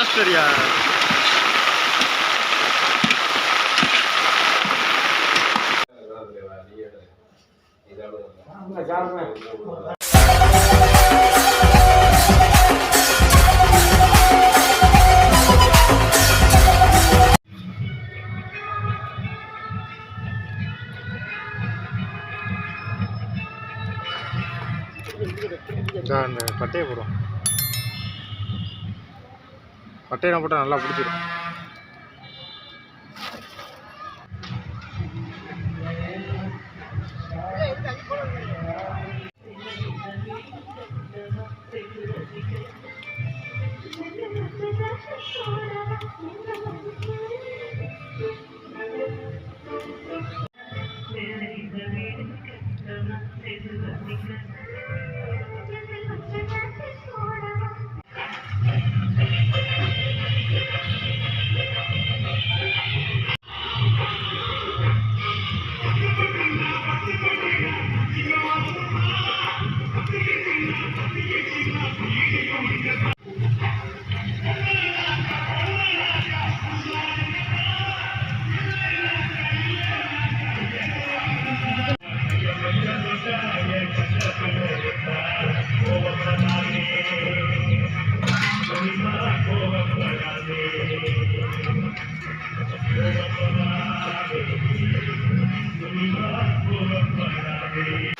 மாஸ்டரியா பட்டையை போடும். பட்டையை போட்டால் நல்லா பிடிச்சிடும்.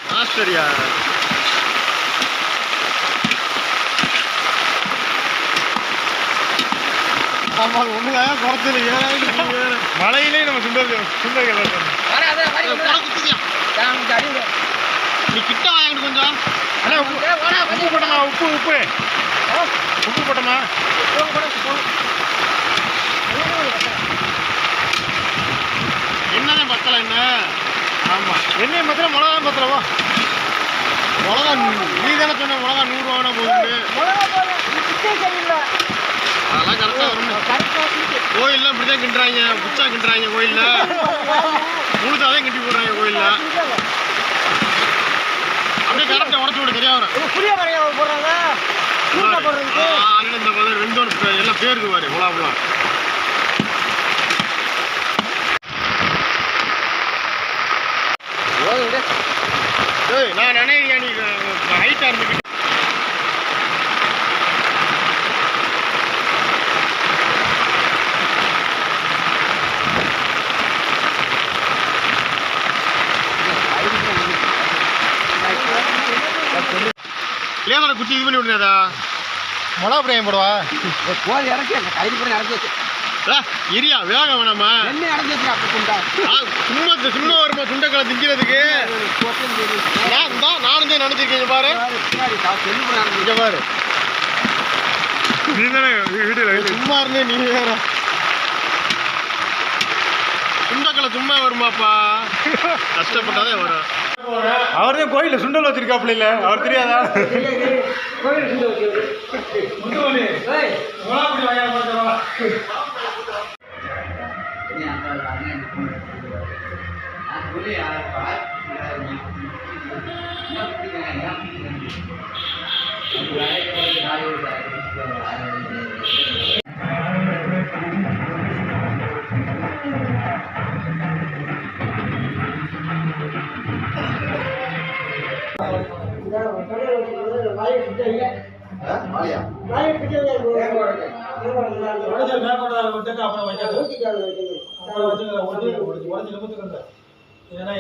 மாஸ்டரியா ஆமாம் ஒன்றுங்க குறைச்சல மழையிலே நம்ம சுண்டல் நீ கிட்ட வாங்கிட்டு கொஞ்சம் உப்பு போட்டமா உப்பு போட்டமா என்னதான் பத்தலை என்ன ஆமாம் எண்ணெய் மாத்திரம் மிளகா பத்தலவா மிளகா நீ தானே சொன்ன மிளகா 100 ரூபானா போகுது அதெல்லாம் கரெக்டாக வரணும். கோயிலில் இப்படிதான் கிண்டுறாங்க புச்சா கிண்டுறாங்க கோயிலில் முழுசாதான் கிண்டி போடுறாங்க கோயிலில் அப்படியே கரெக்டாக உடச்சு விட சரியா வரும். இந்த மாதிரி வெந்தோன்னு எல்லாம் பேருக்கு பாரு உலாபுலாம் நான் நினைக்கிறேன் நீ ஹைட்டாக இருந்துக்கிட்டு லேசரை குச்சி இது பண்ணி விடுறதா மிளகா பிரியாணி போடுவா கோழி இறக்கி கைது பண்ணி இறக்கி வச்சு இரியா வேகம் வேணாமா என்ன இறக்கி சும்மா சும்மா வருமா சுண்டைக்காலை திங்கிறதுக்கு நானும் தான் நினைச்சிருக்கேன் பாரு இங்க பாரு நீ தானே வீடியோல சும்மா இருந்தே நீ வேற சுண்டைக்காலை சும்மா வருமாப்பா கஷ்டப்பட்டாதே வரும். அவர் தான் கோயிலில் சுண்டல் வச்சிருக்காப்புல இல்லை அவர் தெரியாதா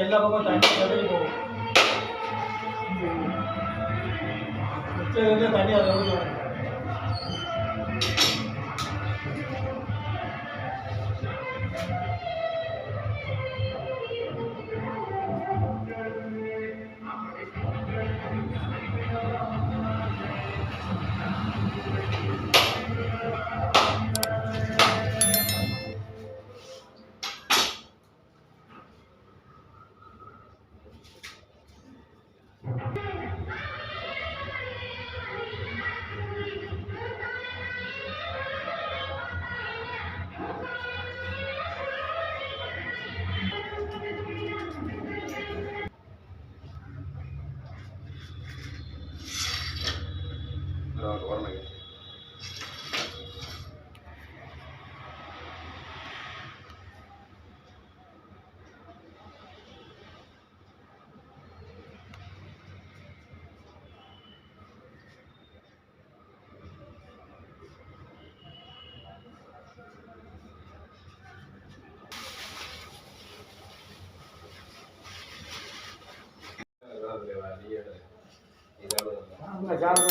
எல்லா பக்கம் தண்ணி போகும் தண்ணி அதை ராம